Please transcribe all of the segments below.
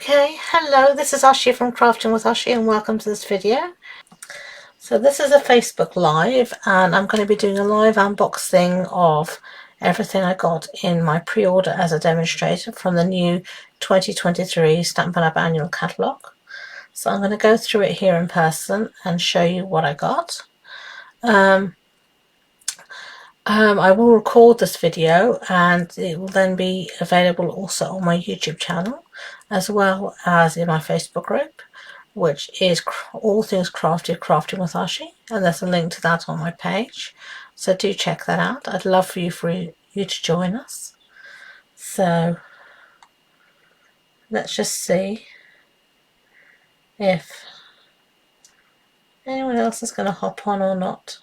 Okay, hello, this is Ashee from Crafting with Ashee and welcome to this video. So this is a Facebook Live and I'm going to be doing a live unboxing of everything I got in my pre-order as a demonstrator from the new 2023 Stampin' Up! Annual Catalogue. So I'm going to go through it here in person and show you what I got. I will record this video and it will then be available also on my YouTube channel as well as in my Facebook group, which is All Things Crafting with Ashee, and there's a link to that on my page, so do check that out. I'd love for you to join us. So let's just see if anyone else is going to hop on or not.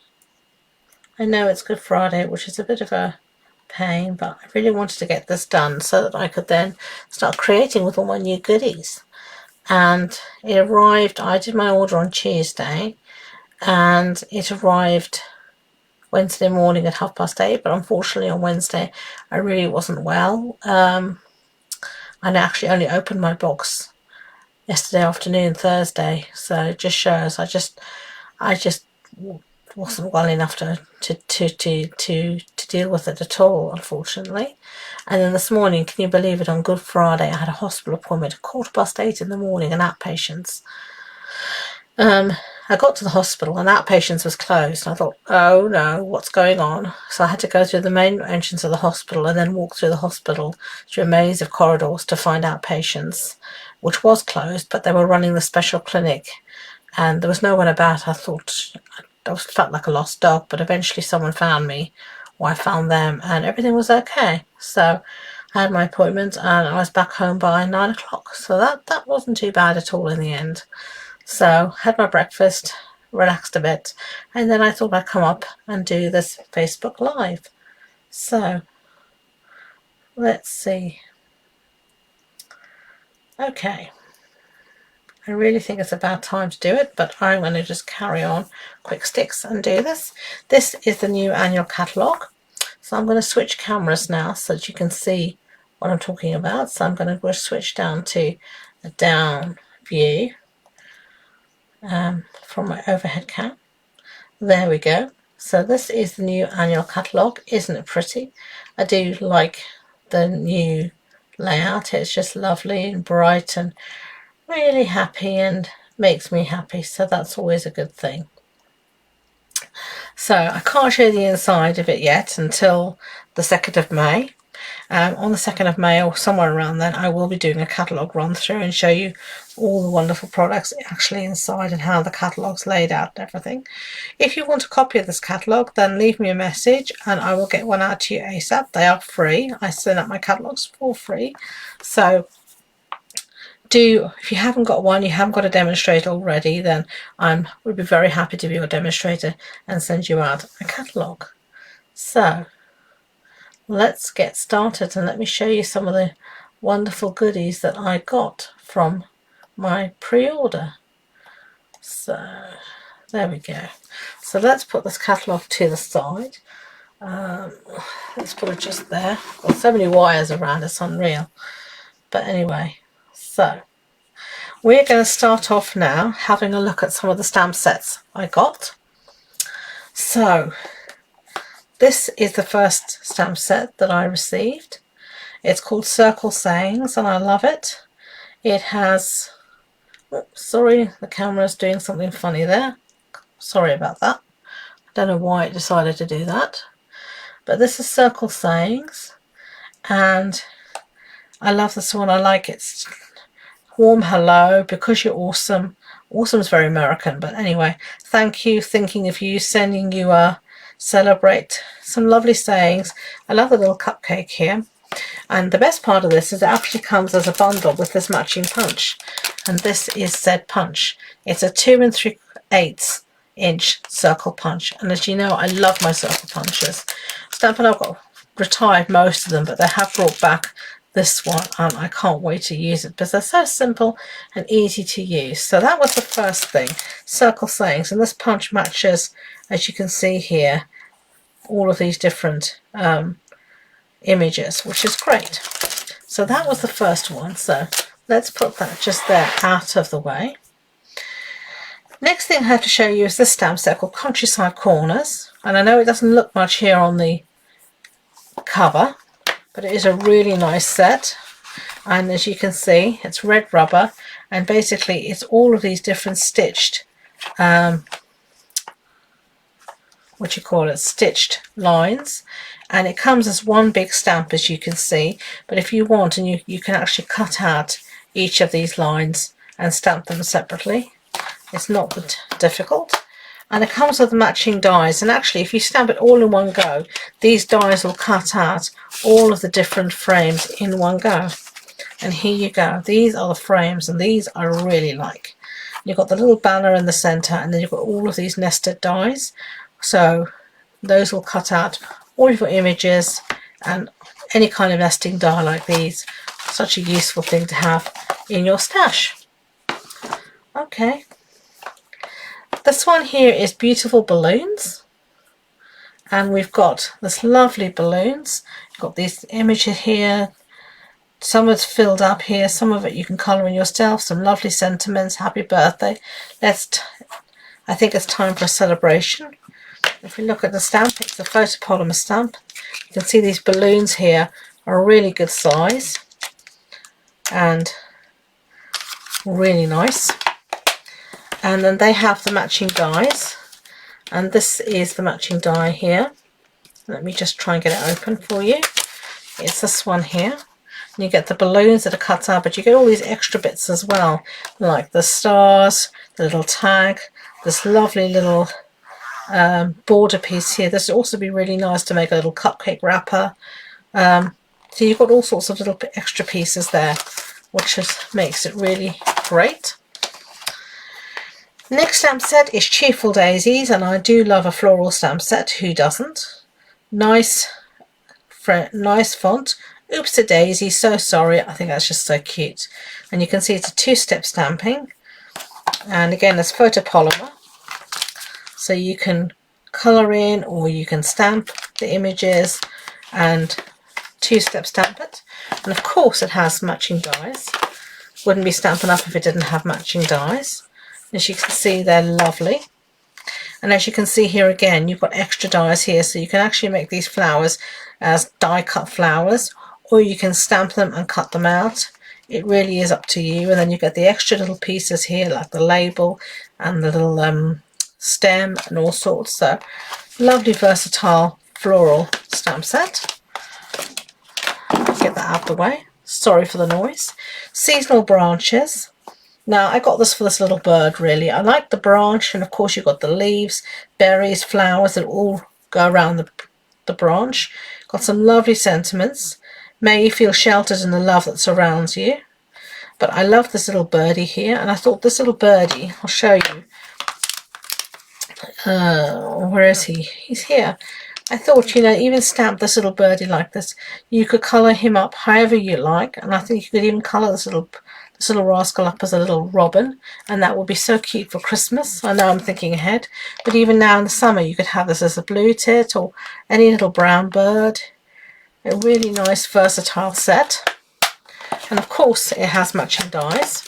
I know it's Good Friday, which is a bit of a pain, but I really wanted to get this done so that I could then start creating with all my new goodies. And it arrived, I did my order on Tuesday and it arrived Wednesday morning at 8:30, but unfortunately on Wednesday I really wasn't well. I actually only opened my box yesterday afternoon, Thursday, so it just shows I just wasn't well enough to deal with it at all, unfortunately. And then this morning, can you believe it, on Good Friday I had a hospital appointment at 8:15 in the morning, an outpatients. I got to the hospital and outpatients was closed and I thought, oh no, what's going on? So I had to go through the main entrance of the hospital and then walk through the hospital through a maze of corridors to find outpatients, which was closed, but they were running the special clinic and there was no one about. I thought, I felt like a lost dog, but eventually someone found me, or I found them, and everything was okay. So I had my appointment and I was back home by 9 o'clock. So that wasn't too bad at all in the end. So had my breakfast, relaxed a bit, and then I thought I'd come up and do this Facebook Live. So let's see. Okay. I really think it's about time to do it, but I'm going to just carry on quick sticks and do this. This is the new annual catalogue. So I'm going to switch cameras now so that you can see what I'm talking about. So I'm going to switch down to a down view from my overhead cam. There we go. So this is the new annual catalogue. Isn't it pretty? I do like the new layout. It's just lovely and bright and really happy and makes me happy, so that's always a good thing. So I can't show the inside of it yet until the 2nd of May. On the 2nd of May or somewhere around then I will be doing a catalogue run through and show you all the wonderful products actually inside and how the catalogue's laid out and everything. If you want a copy of this catalogue, then leave me a message and I will get one out to you ASAP. They are free. I send out my catalogues for free, so if you haven't got one, you haven't got a demonstrator already, then I would be very happy to be your demonstrator and send you out a catalogue. So let's get started and let me show you some of the wonderful goodies that I got from my pre-order. So there we go. So let's put this catalogue to the side. Let's put it just there. Got so many wires around, it's unreal. But anyway, so we're going to start off now having a look at some of the stamp sets I got. So this is the first stamp set that I received. It's called Circle Sayings and I love it. It has, oops, sorry, the camera's doing something funny there. Sorry about that. I don't know why it decided to do that. But this is Circle Sayings and I love this one. I like it. Warm hello, because you're awesome. Awesome is very American, but anyway, thank you, thinking of you, sending you a celebrate. Some lovely sayings. I love the little cupcake here. And the best part of this is it actually comes as a bundle with this matching punch. And this is said punch. It's a 2 3/8 inch circle punch. And as you know, I love my circle punches. Stampin' I've got retired most of them, but they have brought back this one and I can't wait to use it because they're so simple and easy to use. So that was the first thing, Circle Sayings, and this punch matches, as you can see here, all of these different images, which is great. So that was the first one. So let's put that just there out of the way. Next thing I have to show you is this stamp set called Countryside Corners, and I know it doesn't look much here on the cover, but it is a really nice set. And as you can see, it's red rubber, and basically it's all of these different stitched stitched lines, and it comes as one big stamp, as you can see. But if you want, and you can actually cut out each of these lines and stamp them separately. It's not that difficult, and it comes with matching dies, and actually if you stamp it all in one go, these dies will cut out all of the different frames in one go. And here you go, these are the frames, and these I really like. You've got the little banner in the center, and then you've got all of these nested dies, so those will cut out all of your images and any kind of nesting die like these. Such a useful thing to have in your stash. Okay, this one here is Beautiful Balloons, and we've got this lovely balloons. You've got these images here, some is filled up here, some of it you can colour in yourself, some lovely sentiments, happy birthday. I think it's time for a celebration. If we look at the stamp, it's a photopolymer stamp. You can see these balloons here are a really good size and really nice. And then they have the matching dies, and this is the matching die here. Let me just try and get it open for you. It's this one here. And you get the balloons that are cut out, but you get all these extra bits as well, like the stars, the little tag, this lovely little border piece here. This would also be really nice to make a little cupcake wrapper. So you've got all sorts of little extra pieces there, which makes it really great. Next stamp set is Cheerful Daisies, and I do love a floral stamp set. Who doesn't? Nice font. Oops a daisy, so sorry. I think that's just so cute. And you can see it's a two-step stamping, and again it's photopolymer, so you can colour in or you can stamp the images and two-step stamp it. And of course it has matching dies. Wouldn't be Stampin' Up if it didn't have matching dies. As you can see, they're lovely. And as you can see here again, you've got extra dies here, so you can actually make these flowers as die cut flowers, or you can stamp them and cut them out. It really is up to you. And then you get the extra little pieces here, like the label and the little stem and all sorts. So lovely versatile floral stamp set. Get that out of the way. Sorry for the noise. Seasonal branches. Now I got this for this little bird really. I like the branch, and of course you've got the leaves, berries, flowers that all go around the branch. Got some lovely sentiments. May you feel sheltered in the love that surrounds you. But I love this little birdie here, and I thought this little birdie, I'll show you. Where is he? He's here. I thought, you know, even stamp this little birdie like this. You could colour him up however you like, and I think you could even colour this little rascal up as a little robin, and that would be so cute for Christmas. I know I'm thinking ahead, but even now in the summer you could have this as a blue tit or any little brown bird. A really nice versatile set, and of course it has matching dies,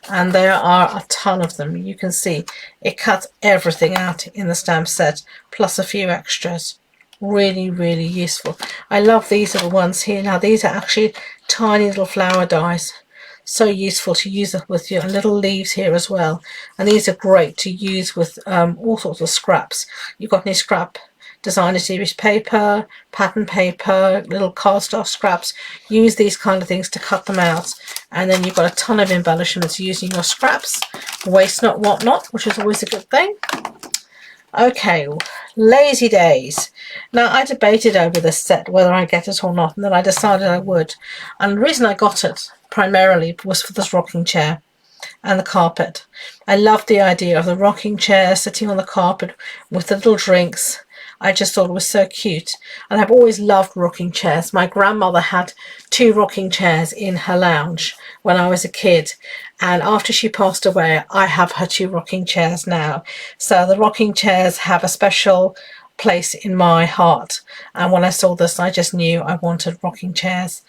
and there are a ton of them. You can see it cuts everything out in the stamp set, plus a few extras. Really, really useful. I love these little ones here. Now these are actually tiny little flower dies. So useful to use with your little leaves here as well. And these are great to use with all sorts of scraps. You've got any scrap designer series paper, pattern paper, little cardstock scraps. Use these kind of things to cut them out. And then you've got a ton of embellishments using your scraps. Waste not, want not, which is always a good thing. Okay, Lazy Days. Now I debated over this set whether I get it or not, and then I decided I would. And the reason I got it primarily was for this rocking chair and the carpet. I love the idea of the rocking chair sitting on the carpet with the little drinks. I just thought it was so cute, and I've always loved rocking chairs. My grandmother had 2 rocking chairs in her lounge when I was a kid, and after she passed away I have her 2 rocking chairs now. So the rocking chairs have a special place in my heart, and when I saw this I just knew I wanted rocking chairs.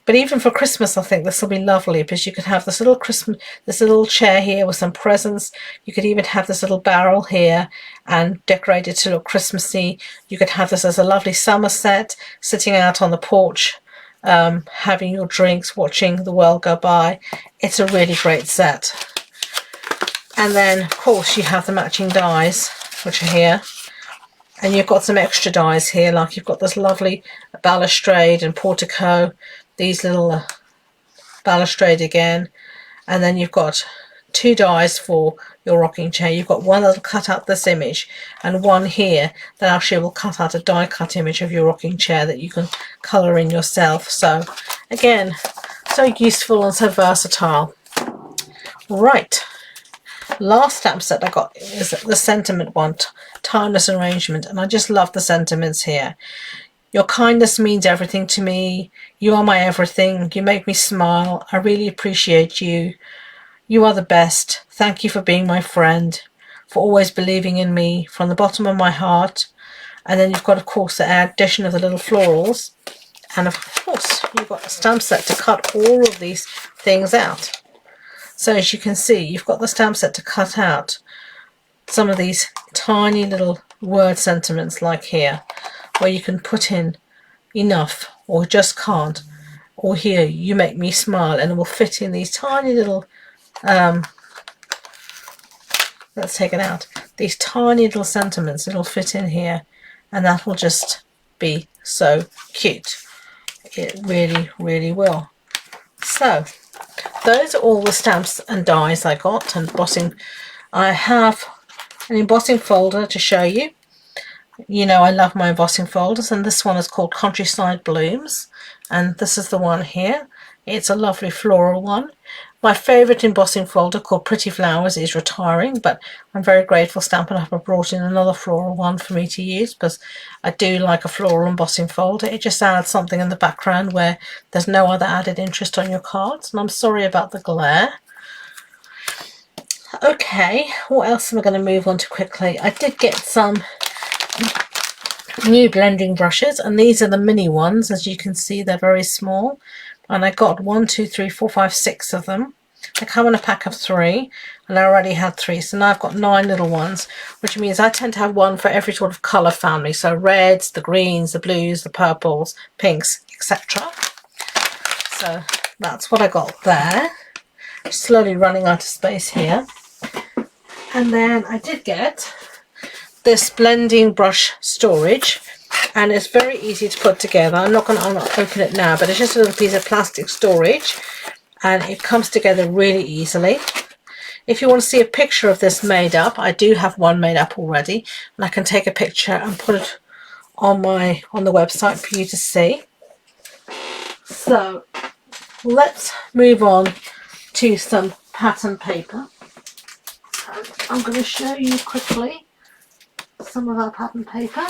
But even for Christmas, I think this will be lovely, because you could have this little chair here with some presents. You could even have this little barrel here and decorate it to look Christmassy. You could have this as a lovely summer set, sitting out on the porch, having your drinks, watching the world go by. It's a really great set. And then, of course, you have the matching dies, which are here. And you've got some extra dies here, like you've got this lovely balustrade and portico, these little balustrade again, and then you've got 2 dies for your rocking chair. You've got one that'll cut out this image, and one here that actually will cut out a die cut image of your rocking chair that you can colour in yourself. So again, so useful and so versatile. Right, last stamp set I got is the sentiment one, Timeless Arrangement, and I just love the sentiments here. Your kindness means everything to me. You are my everything. You make me smile. I really appreciate you. You are the best. Thank you for being my friend, for always believing in me from the bottom of my heart. And then you've got, of course, the addition of the little florals. And of course, you've got a stamp set to cut all of these things out. So as you can see, you've got the stamp set to cut out some of these tiny little word sentiments, like here, where you can put in enough, or just can't, or here, you make me smile, and it will fit in these tiny little let's take it out, these tiny little sentiments. It'll fit in here, and that will just be so cute. It really, really will. So those are all the stamps and dies I got, and embossing. I have an embossing folder to show you. You know I love my embossing folders, and this one is called Countryside Blooms, and this is the one here. It's a lovely floral one. My favourite embossing folder, called Pretty Flowers, is retiring, but I'm very grateful Stampin' Up! Have brought in another floral one for me to use, because I do like a floral embossing folder. It just adds something in the background where there's no other added interest on your cards, and I'm sorry about the glare. Okay, what else am I going to move on to quickly? I did get some new blending brushes, and these are the mini ones. As you can see, they're very small, and I got 1, 2, 3, 4, 5, 6 of them. They come in a pack of 3, and I already had 3, so now I've got 9 little ones, which means I tend to have one for every sort of colour family, so reds, the greens, the blues, the purples, pinks, etc. So that's what I got there. Slowly running out of space here. And then I did get this blending brush storage, and it's very easy to put together. I'm not going to open it now, but it's just a little piece of plastic storage, and it comes together really easily. If you want to see a picture of this made up, I do have one made up already, and I can take a picture and put it on the website for you to see. So let's move on to some pattern paper. I'm going to show you quickly some of our pattern paper.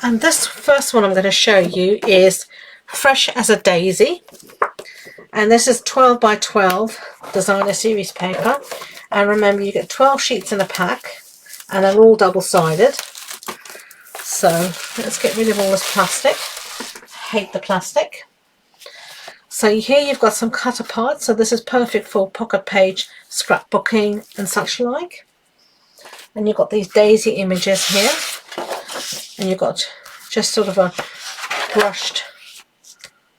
And this first one I'm going to show you is Fresh as a Daisy. And this is 12 by 12 designer series paper. And remember, you get 12 sheets in a pack, and they're all double-sided. So let's get rid of all this plastic. Hate the plastic. So here you've got some cut apart. So this is perfect for pocket page, scrapbooking and such like. And you've got these daisy images here. And you've got just sort of a brushed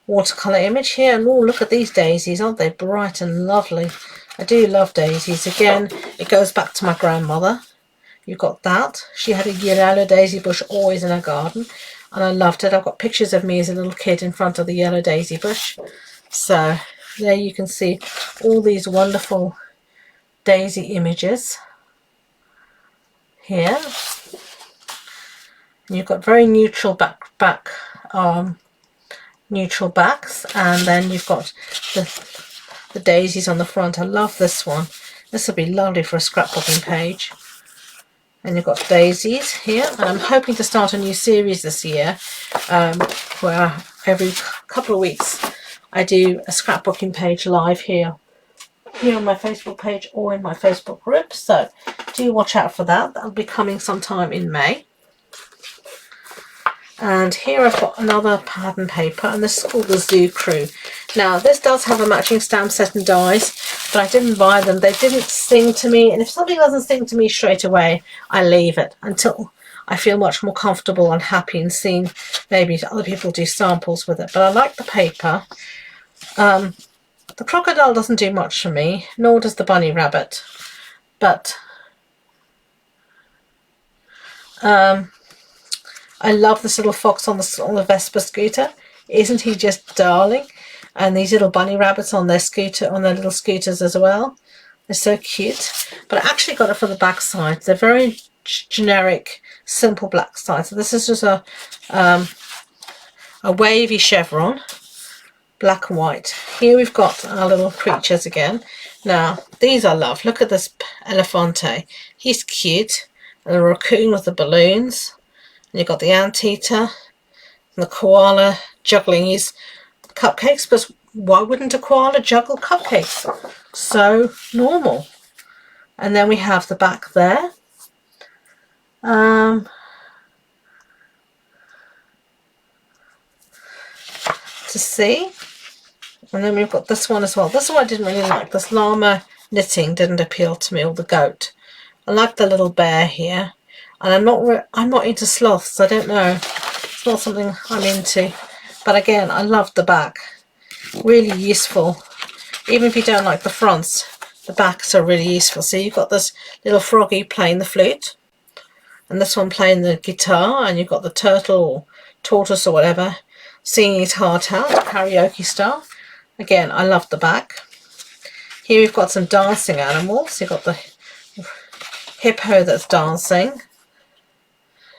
watercolour image here. And oh, look at these daisies. Aren't they bright and lovely? I do love daisies. Again, it goes back to my grandmother. You've got that. She had a yellow daisy bush always in her garden, and I loved it. I've got pictures of me as a little kid in front of the yellow daisy bush. So there you can see all these wonderful daisy images here. And you've got very neutral neutral backs, and then you've got the daisies on the front. I love this one. This will be lovely for a scrapbooking page. And you've got daisies here, and I'm hoping to start a new series this year, where every couple of weeks I do a scrapbooking page live here on my Facebook page or in my Facebook group. So do watch out for that. That'll be coming sometime in May. And here I've got another pattern paper, and this is called the Zoo Crew. Now this does have a matching stamp set and dies, but I didn't buy them. They didn't sing to me, and if something doesn't sing to me straight away, I leave it until I feel much more comfortable and happy and seeing maybe other people do samples with it. But I like the paper. The crocodile doesn't do much for me, nor does the bunny rabbit, but I love this little fox on the Vespa scooter. Isn't he just darling? And these little bunny rabbits on their scooter, on their little scooters as well. They're so cute. But I actually got it for the back side. They're very generic, simple black side. So this is just a wavy chevron, black and white. Here we've got our little creatures again. Now these I love. Look at this elefante. He's cute. And the raccoon with the balloons. And you've got the anteater and the koala juggling his cupcakes, but why wouldn't a koala juggle cupcakes? So normal. And then we have the back there. To see. And then we've got this one as well. This one I didn't really like. This llama knitting didn't appeal to me, or the goat. I like the little bear here. And I'm not into sloths. I don't know. It's not something I'm into. But again, I love the back. Really useful. Even if you don't like the fronts, the backs are really useful. So you've got this little froggy playing the flute, and this one playing the guitar, and you've got the turtle or tortoise or whatever singing his heart out, karaoke style. Again, I love the back. Here we've got some dancing animals. You've got the hippo that's dancing.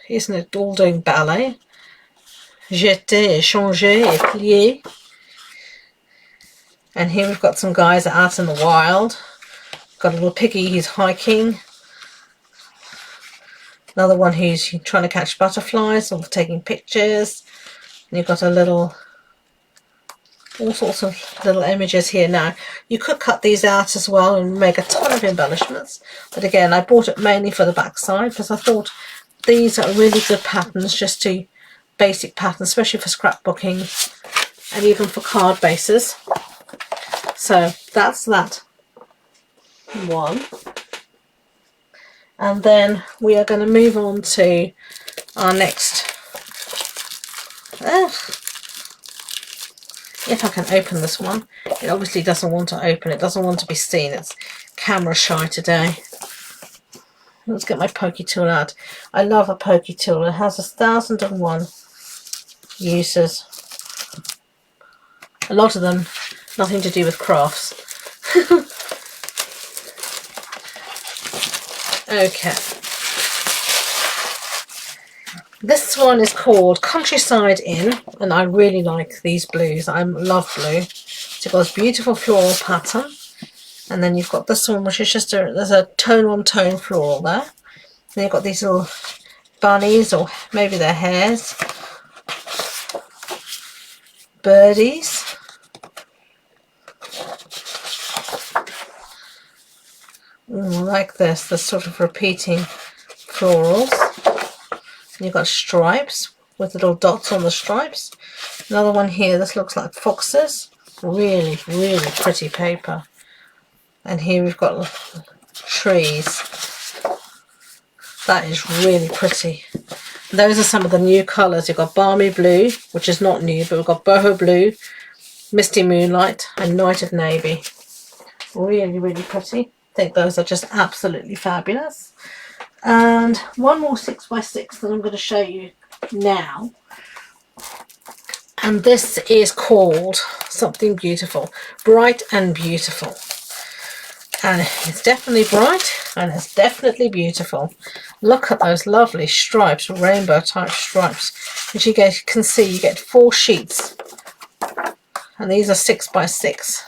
Isn't it all doing ballet? Jeter, changer, et plier. And here we've got some guys out in the wild. Got a little piggy who's hiking. Another one who's trying to catch butterflies or taking pictures. And you've got a little, all sorts of little images here. Now, you could cut these out as well and make a ton of embellishments. But again, I bought it mainly for the back side because I thought these are really good patterns, just to basic patterns, especially for scrapbooking and even for card bases. So that's that one. And then we are going to move on to our next. If I can open this one. It obviously doesn't want to open. It doesn't want to be seen. It's camera shy today. Let's get my pokey tool out. I love a pokey tool. It has 1001 uses. A lot of them nothing to do with crafts. Okay. This one is called Countryside Inn, and I really like these blues. I love blue. So you've got this beautiful floral pattern. And then you've got this one, which is just there's a tone-on-tone floral there. Then you've got these little bunnies, or maybe they're hares. Birdies. I like this, the sort of repeating florals. And you've got stripes with little dots on the stripes. Another one here, this looks like foxes. Really, really pretty paper. And here we've got trees. That is really pretty. Those are some of the new colours. You've got Balmy Blue, which is not new, but we've got Boho Blue, Misty Moonlight, and Night of Navy. Really, really pretty. I think those are just absolutely fabulous. And one more 6x6 that I'm going to show you now. And this is called Something Beautiful. Bright and Beautiful. And it's definitely bright and it's definitely beautiful. Look at those lovely stripes, rainbow type stripes, which you can see you get 4 sheets, and these are 6x6.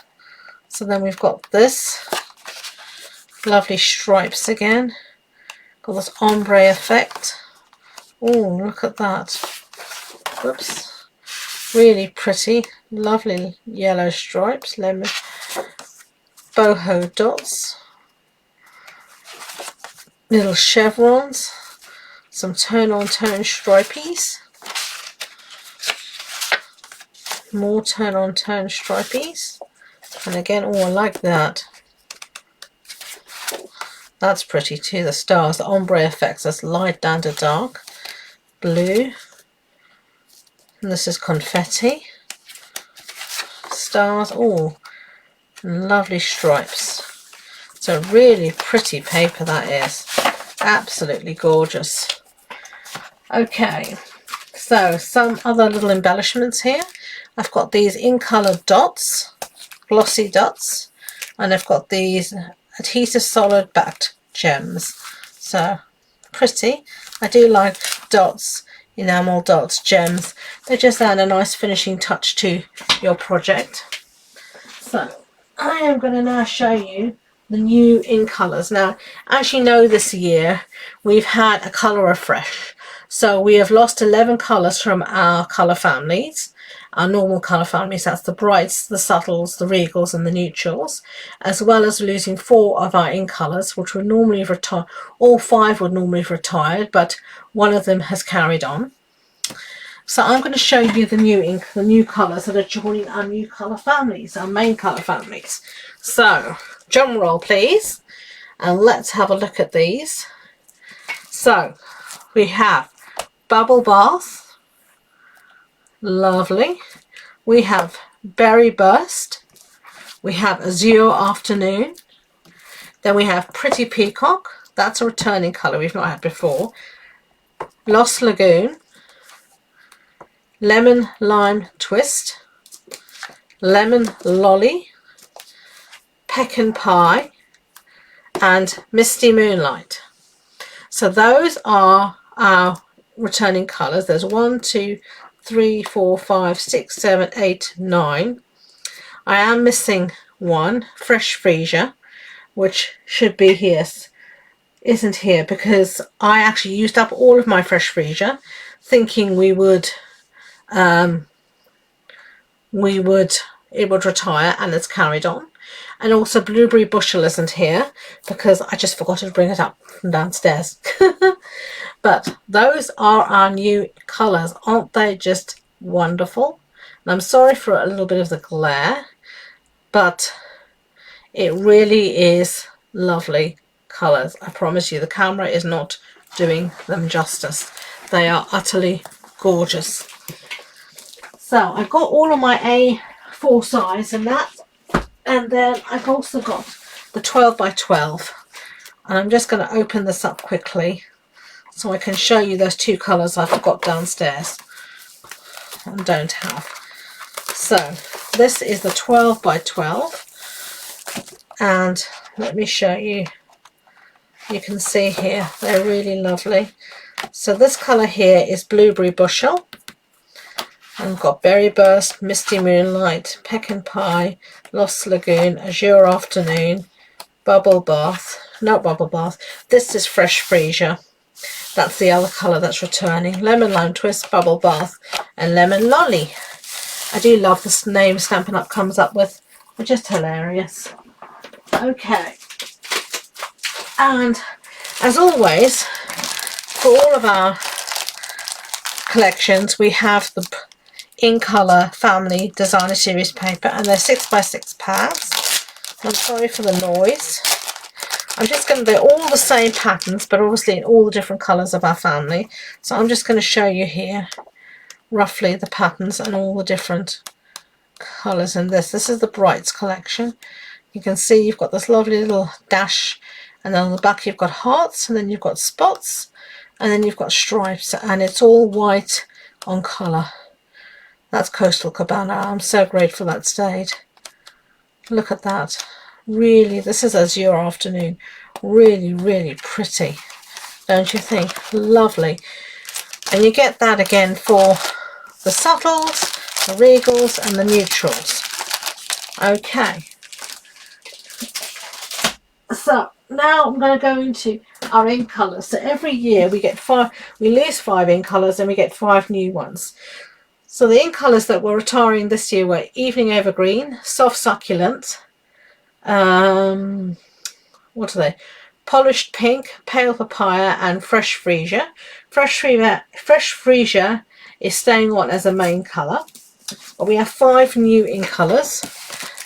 So then we've got this lovely stripes again, got this ombre effect. Oh, look at that. Whoops. Really pretty, lovely yellow stripes, lemon boho dots, little chevrons, some tone-on-tone stripies, more turn on turn stripies. And again, oh, I like that. That's pretty too. The stars, the ombre effects, that's light down to dark. Blue. And this is confetti. Stars, oh, lovely stripes. It's a really pretty paper that is. Absolutely gorgeous. Okay, so some other little embellishments here. I've got these in colour dots, glossy dots, and I've got these adhesive solid backed gems. So pretty. I do like dots, enamel dots, gems. They just add a nice finishing touch to your project. So I am going to now show you the new in colours. Now, as you know, this year we've had a colour refresh. So we have lost 11 colours from our colour families, our normal colour families. That's the brights, the subtles, the regals and the neutrals, as well as losing 4 of our in colours, which would normally retire. All 5 would normally have retired, but one of them has carried on. So I'm going to show you the new ink, the new colours that are joining our new colour families, our main colour families. So drum roll please, and let's have a look at these. So we have Bubble Bath, lovely. We have Berry Burst. We have Azure Afternoon. Then we have Pretty Peacock. That's a returning colour we've not had before. Lost Lagoon. Lemon Lime Twist. Lemon Lolly. Pecan Pie. And Misty Moonlight. So those are our returning colours. There's 1, 2, 3, 4, 5, 6, 7, 8, 9. I am missing one, Fresh Freesia, which should be here, isn't here, because I actually used up all of my Fresh Freesia thinking it would retire, and it's carried on. And also Blueberry Bushel isn't here because I just forgot to bring it up from downstairs. But those are our new colours. Aren't they just wonderful? And I'm sorry for a little bit of the glare, but it really is lovely colours. I promise you, the camera is not doing them justice. They are utterly gorgeous. So I've got all of my A4 size and that, and then I've also got the 12 by 12, and I'm just going to open this up quickly so I can show you those 2 colours I forgot downstairs and don't have. So this is the 12 by 12, and let me show you. You can see here they're really lovely. So this colour here is Blueberry Bushel. I've got Berry Burst, Misty Moonlight, Pecan Pie, Lost Lagoon, Azure Afternoon, Bubble Bath, not Bubble Bath, this is Fresh Freesia. That's the other colour that's returning. Lemon Lime Twist, Bubble Bath, and Lemon Lolly. I do love this name Stampin' Up comes up with. They're just hilarious. Okay. And as always, for all of our collections, we have the In Colour Family Designer Series paper, and they're 6 by 6 pads. I'm sorry for the noise. I'm just going to do all the same patterns, but obviously in all the different colours of our family. So I'm just going to show you here roughly the patterns and all the different colours in this. This is the Brights collection. You can see you've got this lovely little dash, and then on the back you've got hearts, and then you've got spots, and then you've got stripes, and it's all white on colour. That's Coastal Cabana. I'm so grateful that stayed. Look at that. Really, this is Azure Afternoon. Really, really pretty. Don't you think? Lovely. And you get that again for the subtles, the regals, and the neutrals. Okay. So now I'm going to go into our in colours. So every year we get 5, we lose 5 in colours and we get 5 new ones. So the in colours that were retiring this year were Evening Evergreen, Soft Succulent, what are they? Polished Pink, Pale Papaya, and Fresh Freesia. Fresh Freesia is staying on as a main colour. we have 5 new ink colours,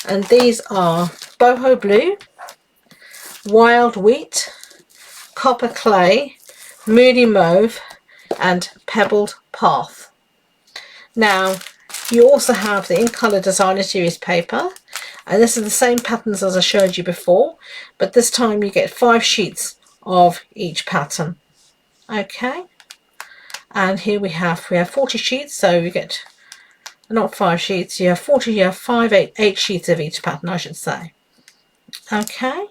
and these are Boho Blue, Wild Wheat, Copper Clay, Moody Mauve and Pebbled Path. Now you also have the Ink Colour Designer Series paper, and this is the same patterns as I showed you before, but this time you get 5 sheets of each pattern. Okay, and here we have 40 sheets, so you get not 5 sheets, you have 40, you have 8 sheets of each pattern, I should say. Okay,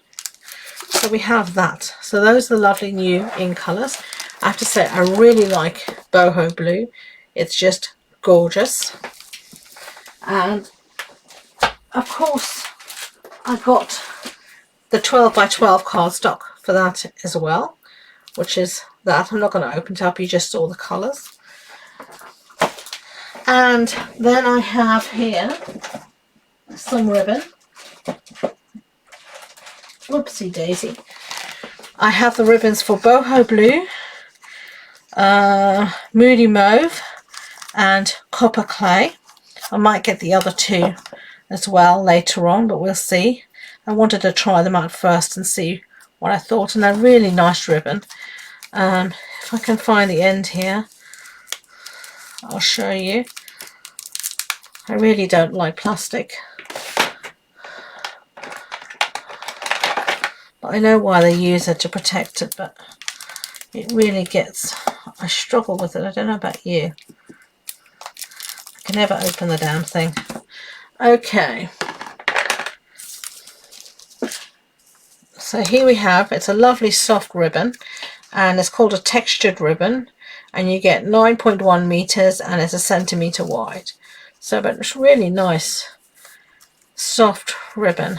so we have that. So those are the lovely new ink colours. I have to say I really like Boho Blue. It's just gorgeous. And of course I got the 12 by 12 cardstock for that as well, which is that. I'm not going to open it up, you just saw the colours. And then I have here some ribbon. Whoopsie daisy. I have the ribbons for Boho Blue, Moody Mauve and Copper Clay. I might get the other 2 as well later on, but we'll see. I wanted to try them out first and see what I thought, and they're really nice ribbon. If I can find the end here, I'll show you. I really don't like plastic, but I know why they use it, to protect it, but it really gets, I struggle with it. I don't know about you. I can never open the damn thing. Okay. So here we have, it's a lovely soft ribbon, and it's called a textured ribbon, and you get 9.1 meters and it's a centimeter wide. So, but it's really nice soft ribbon.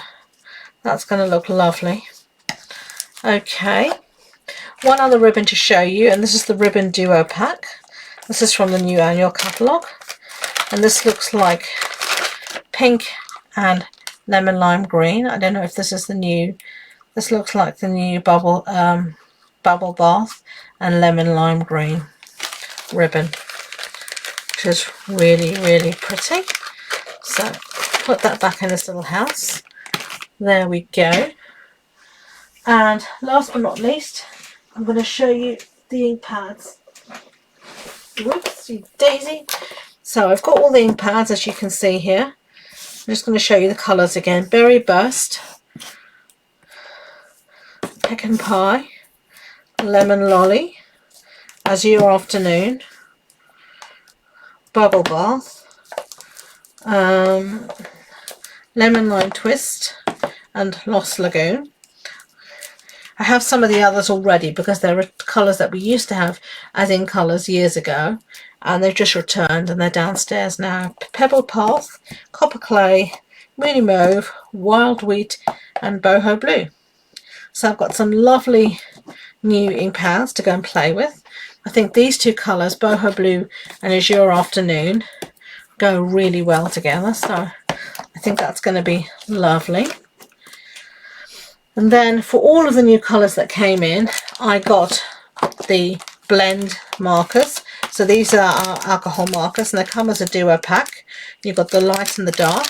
That's going to look lovely. Okay, one other ribbon to show you, and this is the Ribbon Duo Pack. This is from the new annual catalogue, and this looks like pink and lemon lime green. I don't know if this is the new, this looks like the new bubble bath and lemon lime green ribbon, which is really, really pretty. So put that back in this little house. There we go. And last but not least, I'm going to show you the ink pads. Whoopsie daisy. So I've got all the ink pads, as you can see here. I'm just going to show you the colours again. Berry Burst, Pecan Pie, Lemon Lolly, Azure Afternoon, Bubble Bath, Lemon Lime Twist and Lost Lagoon. I have some of the others already because there are colours that we used to have as in colours years ago, and they've just returned and they're downstairs now. Pebble Path, Copper Clay, Moody Mauve, Wild Wheat and Boho Blue. So I've got some lovely new ink pads to go and play with. I think these 2 colours, Boho Blue and Azure Afternoon, go really well together, so I think that's going to be lovely. And then for all of the new colours that came in, I got the blend markers. So these are our alcohol markers, and they come as a duo pack. You've got the light and the dark.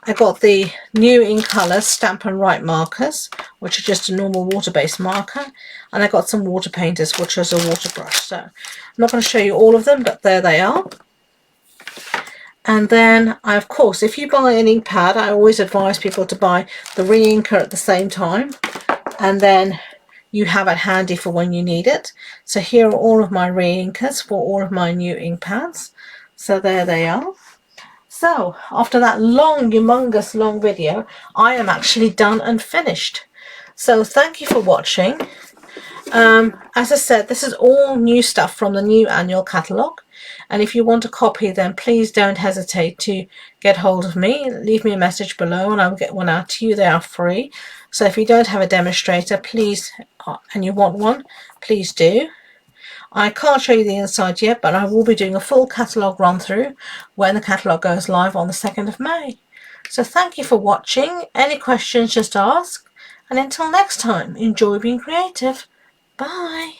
I got the new ink colours Stampin' Right markers, which are just a normal water-based marker. And I got some water painters, which is a water brush. So I'm not going to show you all of them, but there they are. And then, of course, if you buy an ink pad, I always advise people to buy the re-inker at the same time, and then you have it handy for when you need it. So here are all of my re-inkers for all of my new ink pads. So there they are. So after that long, humongous long video, I am actually done and finished. So thank you for watching. As I said, this is all new stuff from the new annual catalogue. And if you want a copy, then please don't hesitate to get hold of me. Leave me a message below and I'll get one out to you. They are free. So if you don't have a demonstrator, please, and you want one, please do. I can't show you the inside yet, but I will be doing a full catalogue run through when the catalogue goes live on the 2nd of May. So thank you for watching. Any questions, just ask. And until next time, enjoy being creative. Bye.